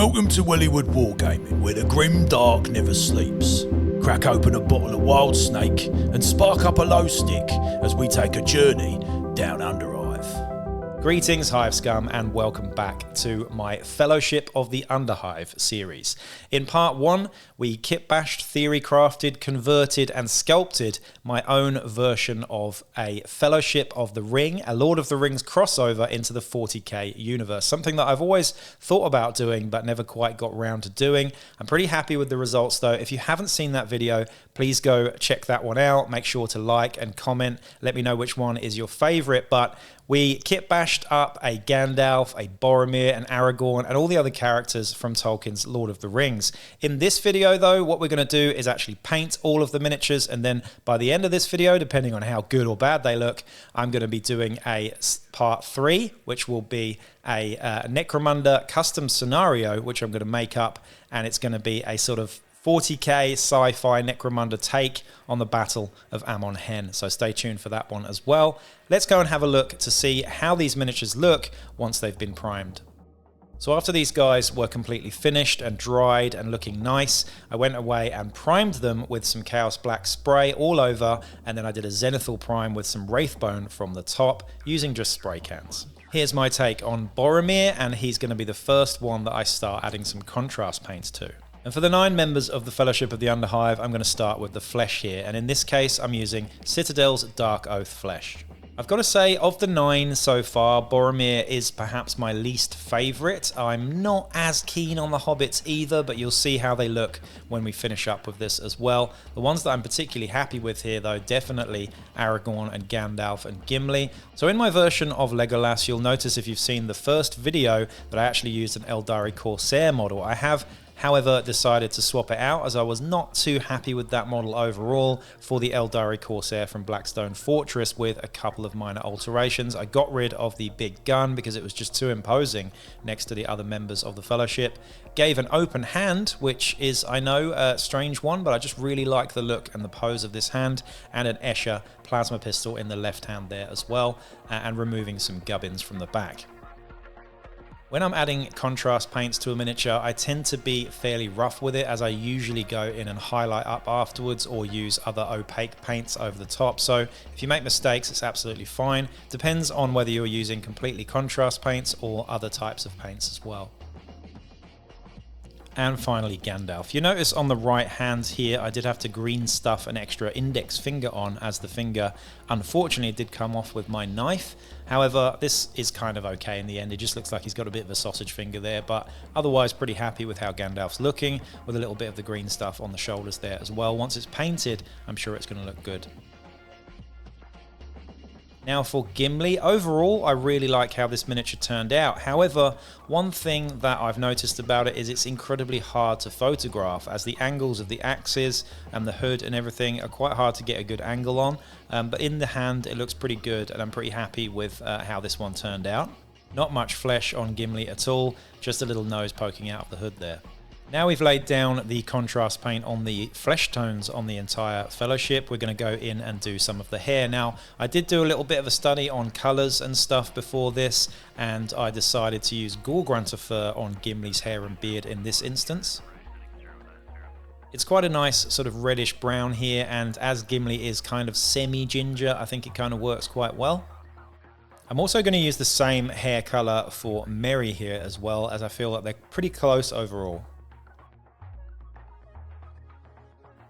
Welcome to Wellywood Wargaming, where the grim dark never sleeps. Crack open a bottle of wild snake and spark up a low stick as we take a journey down Underhive. Greetings, Hive Scum, and welcome back to my Fellowship of the Underhive series. In part 1, we kit-bashed, theory-crafted, converted, and sculpted my own version of a Fellowship of the Ring, a Lord of the Rings crossover into the 40k universe, something that I've always thought about doing but never quite got round to doing. I'm pretty happy with the results though. If you haven't seen that video, please go check that one out. Make sure to like and comment. Let me know which one is your favourite, but we kit-bashed up a Gandalf, a Boromir, an Aragorn, and all the other characters from Tolkien's Lord of the Rings. In this video, though, what we're going to do is actually paint all of the miniatures, and then by the end of this video, depending on how good or bad they look, I'm going to be doing a part 3, which will be a Necromunda custom scenario, which I'm going to make up, and it's going to be a sort of 40k sci-fi Necromunda take on the Battle of Amon Hen. So stay tuned for that one as well. Let's go and have a look to see how these miniatures look once they've been primed. So after these guys were completely finished and dried and looking nice, I went away and primed them with some Chaos Black spray all over, and then I did a Zenithal prime with some Wraithbone from the top using just spray cans. Here's my take on Boromir, and he's going to be the first one that I start adding some contrast paints to. And for the 9 members of the Fellowship of the Underhive, I'm going to start with the flesh here, and in this case I'm using Citadel's Dark Oath flesh. I've got to say, of the 9 so far, Boromir is perhaps my least favourite. I'm not as keen on the hobbits either, but you'll see how they look when we finish up with this as well. The ones that I'm particularly happy with here though, definitely Aragorn and Gandalf and Gimli. So in my version of Legolas, you'll notice if you've seen the first video that I actually used an Eldari Corsair model. I have however decided to swap it out as I was not too happy with that model overall for the Eldari Corsair from Blackstone Fortress with a couple of minor alterations. I got rid of the big gun because it was just too imposing next to the other members of the Fellowship. Gave an open hand, which is, I know, a strange one, but I just really like the look and the pose of this hand, and an Escher plasma pistol in the left hand there as well, and removing some gubbins from the back. When I'm adding contrast paints to a miniature, I tend to be fairly rough with it, as I usually go in and highlight up afterwards or use other opaque paints over the top. So if you make mistakes, it's absolutely fine. Depends on whether you're using completely contrast paints or other types of paints as well. And finally, Gandalf. You notice on the right hand here, I did have to green stuff an extra index finger on, as the finger unfortunately did come off with my knife. However, this is kind of okay in the end. It just looks like he's got a bit of a sausage finger there, but otherwise pretty happy with how Gandalf's looking, with a little bit of the green stuff on the shoulders there as well. Once it's painted, I'm sure it's going to look good. Now for Gimli, overall I really like how this miniature turned out. However, one thing that I've noticed about it is it's incredibly hard to photograph, as the angles of the axes and the hood and everything are quite hard to get a good angle on. But in the hand it looks pretty good, and I'm pretty happy with how this one turned out. Not much flesh on Gimli at all, just a little nose poking out of the hood there. Now we've laid down the contrast paint on the flesh tones on the entire Fellowship, we're going to go in and do some of the hair. Now, I did do a little bit of a study on colours and stuff before this, and I decided to use Gore-Grunter fur on Gimli's hair and beard in this instance. It's quite a nice sort of reddish brown here, and as Gimli is kind of semi-ginger, I think it kind of works quite well. I'm also going to use the same hair colour for Merry here as well, as I feel like they're pretty close overall.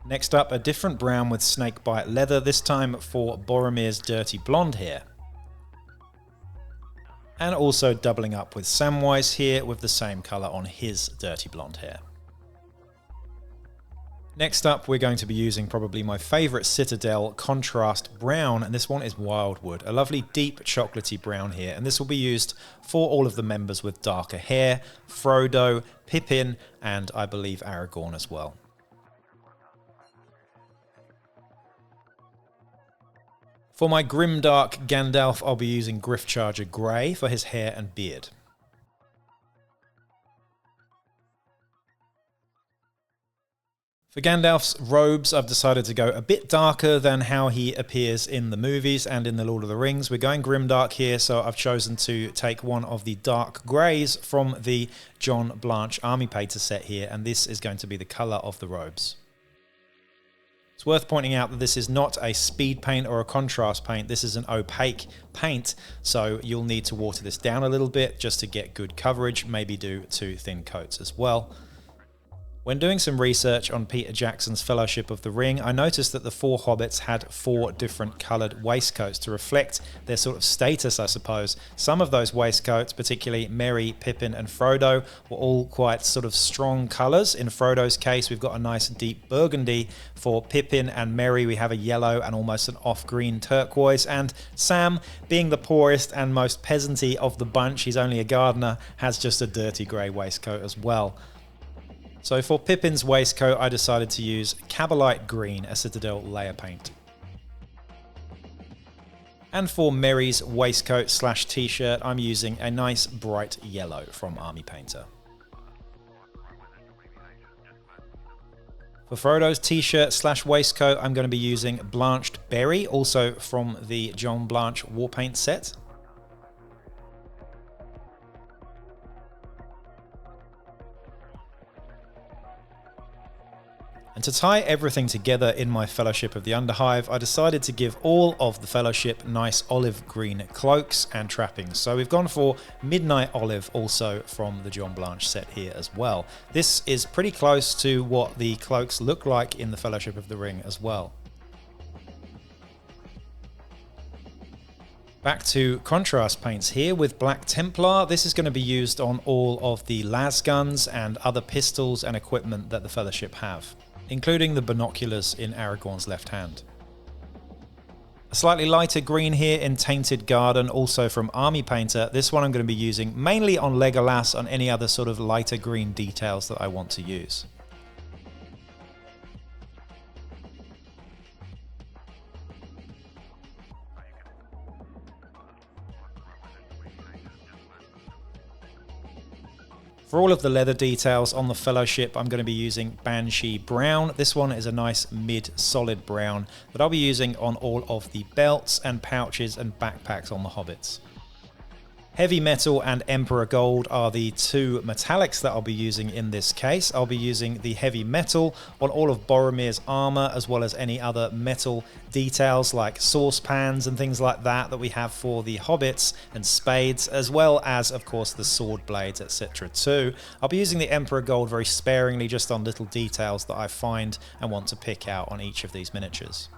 Next up, a different brown with snakebite leather, this time for Boromir's dirty blonde hair. And also doubling up with Samwise here with the same colour on his dirty blonde hair. Next up, we're going to be using probably my favourite Citadel contrast brown, and this one is Wildwood, a lovely deep chocolatey brown here, and this will be used for all of the members with darker hair, Frodo, Pippin, and I believe Aragorn as well. For my Grimdark Gandalf, I'll be using Griffcharger Grey for his hair and beard. For Gandalf's robes, I've decided to go a bit darker than how he appears in the movies and in The Lord of the Rings. We're going grimdark here, so I've chosen to take one of the dark greys from the John Blanche Army Painter set here, and this is going to be the colour of the robes. It's worth pointing out that this is not a speed paint or a contrast paint. This is an opaque paint, so you'll need to water this down a little bit just to get good coverage, maybe do 2 thin coats as well. When doing some research on Peter Jackson's Fellowship of the Ring, I noticed that the 4 hobbits had 4 different coloured waistcoats to reflect their sort of status, I suppose. Some of those waistcoats, particularly Merry, Pippin and Frodo, were all quite sort of strong colours. In Frodo's case, we've got a nice deep burgundy. For Pippin and Merry, we have a yellow and almost an off-green turquoise. And Sam, being the poorest and most peasanty of the bunch, he's only a gardener, has just a dirty grey waistcoat as well. So for Pippin's waistcoat, I decided to use Cabalite Green, a Citadel layer paint. And for Merry's waistcoat / t-shirt, I'm using a nice bright yellow from Army Painter. For Frodo's t-shirt / waistcoat, I'm going to be using Blanched Berry, also from the John Blanche Warpaint set. And to tie everything together in my Fellowship of the Underhive, I decided to give all of the Fellowship nice olive green cloaks and trappings. So we've gone for Midnight Olive, also from the John Blanche set here as well. This is pretty close to what the cloaks look like in the Fellowship of the Ring as well. Back to contrast paints here with Black Templar. This is going to be used on all of the las guns and other pistols and equipment that the Fellowship have, including the binoculars in Aragorn's left hand. A slightly lighter green here in Tainted Garden, also from Army Painter. This one I'm going to be using mainly on Legolas, on any other sort of lighter green details that I want to use. For all of the leather details on the Fellowship, I'm going to be using Banshee Brown. This one is a nice mid-solid brown that I'll be using on all of the belts and pouches and backpacks on the hobbits. Heavy Metal and Emperor Gold are the 2 metallics that I'll be using in this case. I'll be using the Heavy Metal on all of Boromir's armor, as well as any other metal details like saucepans and things like that we have for the hobbits, and spades, as well as, of course, the sword blades, etc. too. I'll be using the Emperor Gold very sparingly, just on little details that I find and want to pick out on each of these miniatures.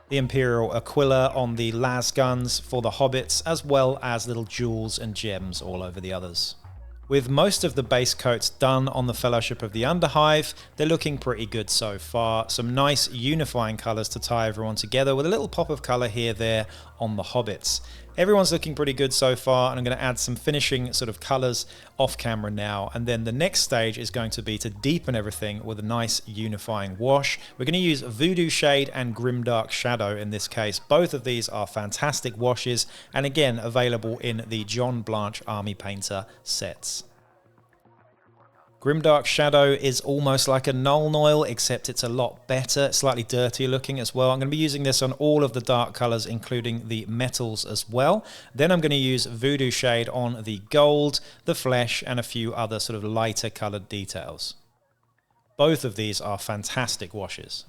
The Imperial Aquila on the las guns for the hobbits, as well as little jewels and gems all over the others. With most of the base coats done on the Fellowship of the Underhive, they're looking pretty good so far. Some nice unifying colours to tie everyone together, with a little pop of colour here there on the hobbits. Everyone's looking pretty good so far, and I'm going to add some finishing sort of colours off camera now, and then the next stage is going to be to deepen everything with a nice unifying wash. We're going to use Voodoo Shade and Grimdark Shadow in this case. Both of these are fantastic washes, and again available in the John Blanche Army Painter sets. Grimdark Shadow is almost like a Null Noil, except it's a lot better, slightly dirtier looking as well. I'm going to be using this on all of the dark colours, including the metals as well. Then I'm going to use Voodoo Shade on the gold, the flesh, and a few other sort of lighter coloured details. Both of these are fantastic washes.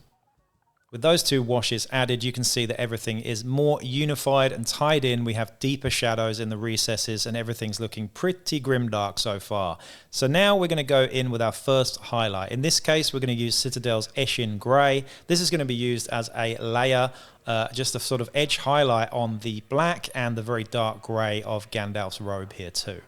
With those 2 washes added, you can see that everything is more unified and tied in. We have deeper shadows in the recesses, and everything's looking pretty grimdark so far. So now we're going to go in with our first highlight. In this case, we're going to use Citadel's Eshin Grey. This is going to be used as a layer, just a sort of edge highlight on the black and the very dark grey of Gandalf's robe here too.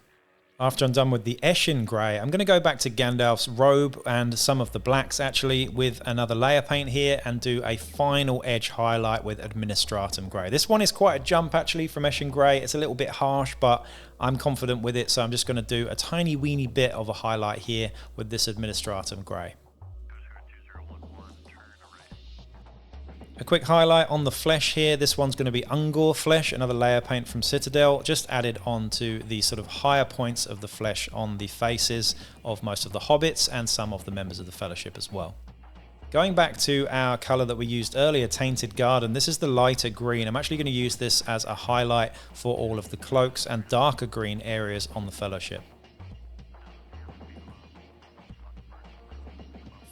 After I'm done with the Eshin Grey, I'm going to go back to Gandalf's robe and some of the blacks actually with another layer paint here and do a final edge highlight with Administratum Grey. This one is quite a jump actually from Eshin Grey. It's a little bit harsh, but I'm confident with it, so I'm just going to do a tiny weeny bit of a highlight here with this Administratum Grey. A quick highlight on the flesh here. This one's going to be Ungor flesh, another layer paint from Citadel, just added onto the sort of higher points of the flesh on the faces of most of the hobbits and some of the members of the Fellowship as well. Going back to our color that we used earlier, Tainted Garden, this is the lighter green. I'm actually going to use this as a highlight for all of the cloaks and darker green areas on the Fellowship.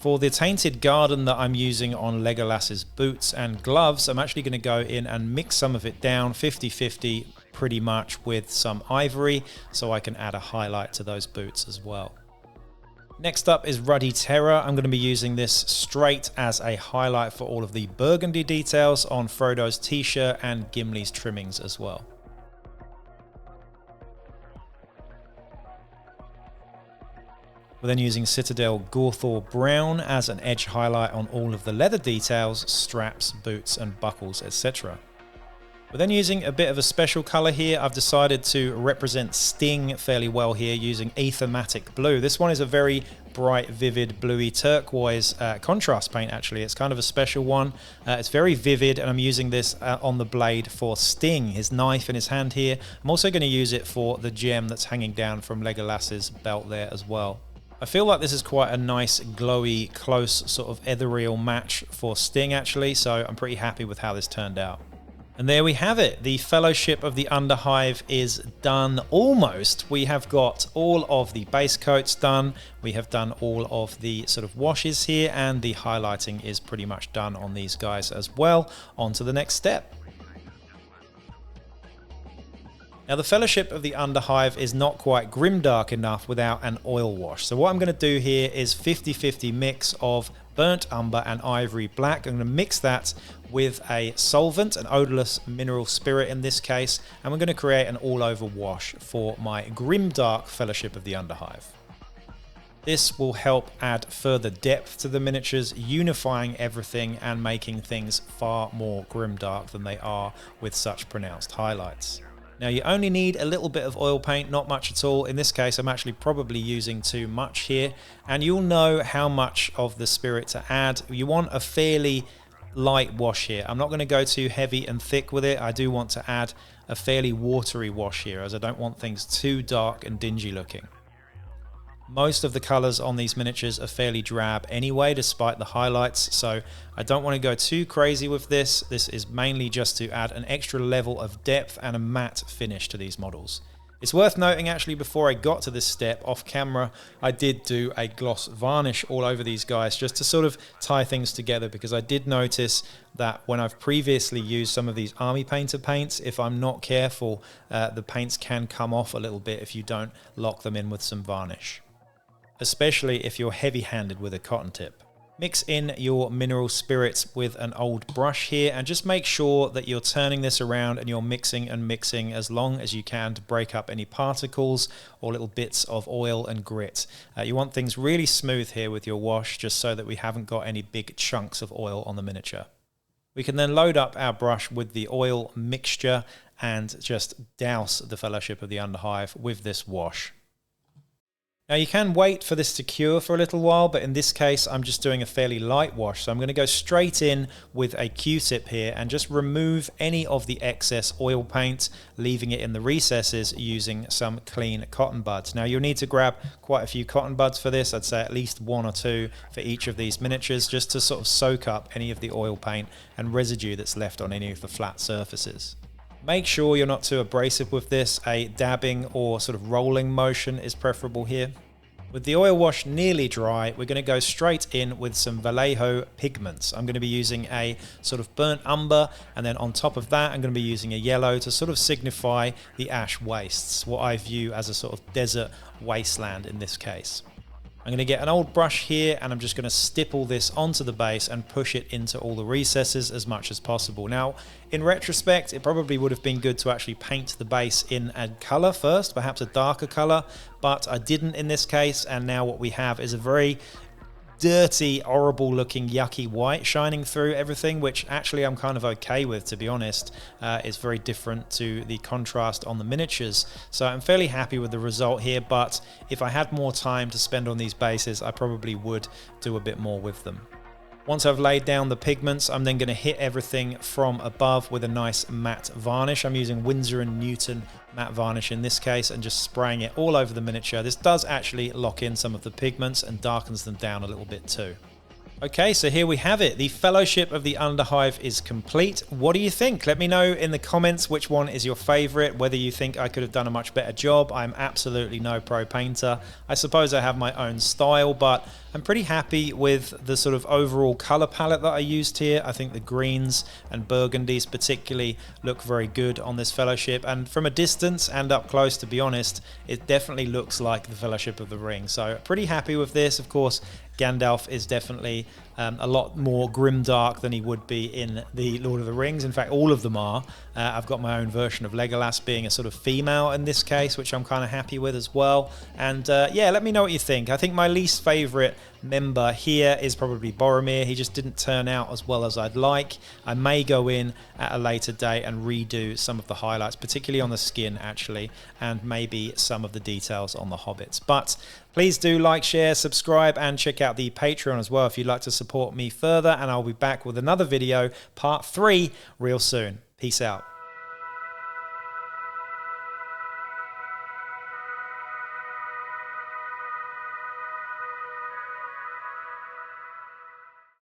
For the Tainted Garden that I'm using on Legolas's boots and gloves, I'm actually going to go in and mix some of it down 50-50 pretty much with some ivory, so I can add a highlight to those boots as well. Next up is Ruddy Terror. I'm going to be using this straight as a highlight for all of the burgundy details on Frodo's t-shirt and Gimli's trimmings as well. We're then using Citadel Gorthor Brown as an edge highlight on all of the leather details, straps, boots and buckles, etc. We're then using a bit of a special color here. I've decided to represent Sting fairly well here using Aethermatic Blue. This one is a very bright, vivid, bluey turquoise contrast paint actually. It's kind of a special one. It's very vivid, and I'm using this on the blade for Sting, his knife in his hand here. I'm also going to use it for the gem that's hanging down from Legolas's belt there as well. I feel like this is quite a nice, glowy, close sort of ethereal match for Sting actually, so I'm pretty happy with how this turned out. And there we have it. The Fellowship of the Underhive is done almost. We have got all of the base coats done. We have done all of the sort of washes here, and the highlighting is pretty much done on these guys as well. On to the next step. Now the Fellowship of the Underhive is not quite grimdark enough without an oil wash. So what I'm going to do here is 50-50 mix of burnt umber and ivory black. I'm going to mix that with a solvent, an odorless mineral spirit in this case, and we're going to create an all-over wash for my Grimdark Fellowship of the Underhive. This will help add further depth to the miniatures, unifying everything and making things far more grimdark than they are with such pronounced highlights. Now you only need a little bit of oil paint, not much at all. In this case I'm actually probably using too much here, and you'll know how much of the spirit to add. You want a fairly light wash here. I'm not going to go too heavy and thick with it. I do want to add a fairly watery wash here, as I don't want things too dark and dingy looking. Most of the colours on these miniatures are fairly drab anyway, despite the highlights, so I don't want to go too crazy with this. This is mainly just to add an extra level of depth and a matte finish to these models. It's worth noting actually, before I got to this step off camera, I did do a gloss varnish all over these guys just to sort of tie things together, because I did notice that when I've previously used some of these Army Painter paints, if I'm not careful, the paints can come off a little bit if you don't lock them in with some varnish, especially if you're heavy-handed with a cotton tip. Mix in your mineral spirits with an old brush here, and just make sure that you're turning this around and you're mixing and mixing as long as you can to break up any particles or little bits of oil and grit. You want things really smooth here with your wash, just so that we haven't got any big chunks of oil on the miniature. We can then load up our brush with the oil mixture and just douse the Fellowship of the Underhive with this wash. Now you can wait for this to cure for a little while, but in this case I'm just doing a fairly light wash, so I'm going to go straight in with a Q-tip here and just remove any of the excess oil paint, leaving it in the recesses using some clean cotton buds. Now you'll need to grab quite a few cotton buds for this. I'd say at least 1 or 2 for each of these miniatures, just to sort of soak up any of the oil paint and residue that's left on any of the flat surfaces. Make sure you're not too abrasive with this. A dabbing or sort of rolling motion is preferable here. With the oil wash nearly dry, we're going to go straight in with some Vallejo pigments. I'm going to be using a sort of burnt umber, and then on top of that I'm going to be using a yellow to sort of signify the ash wastes, what I view as a sort of desert wasteland in this case. I'm going to get an old brush here, and I'm just going to stipple this onto the base and push it into all the recesses as much as possible. Now, in retrospect, it probably would have been good to actually paint the base in a colour first, perhaps a darker colour, but I didn't in this case, and now what we have is a very dirty, horrible looking, yucky white shining through everything, which actually I'm kind of okay with, to be honest. It's very different to the contrast on the miniatures, so I'm fairly happy with the result here, but if I had more time to spend on these bases, I probably would do a bit more with them. Once I've laid down the pigments, I'm then going to hit everything from above with a nice matte varnish. I'm using Winsor & Newton matte varnish in this case, and just spraying it all over the miniature. This does actually lock in some of the pigments and darkens them down a little bit too. Okay, so here we have it. The Fellowship of the Underhive is complete. What do you think? Let me know in the comments which one is your favorite, whether you think I could have done a much better job. I'm absolutely no pro painter. I suppose I have my own style, but I'm pretty happy with the sort of overall color palette that I used here. I think the greens and burgundies particularly look very good on this Fellowship, and from a distance and up close, to be honest, it definitely looks like the Fellowship of the Ring. So pretty happy with this. Of course, Gandalf is definitely a lot more grimdark than he would be in the Lord of the Rings. In fact, all of them are. I've got my own version of Legolas being a sort of female in this case, which I'm kind of happy with as well. And yeah, let me know what you think. I think my least favorite member here is probably Boromir. He just didn't turn out as well as I'd like. I may go in at a later date and redo some of the highlights, particularly on the skin actually, and maybe some of the details on the hobbits. But please do like, share, subscribe, and check out the Patreon as well if you'd like to support me further, and I'll be back with another video, part 3, real soon. Peace out.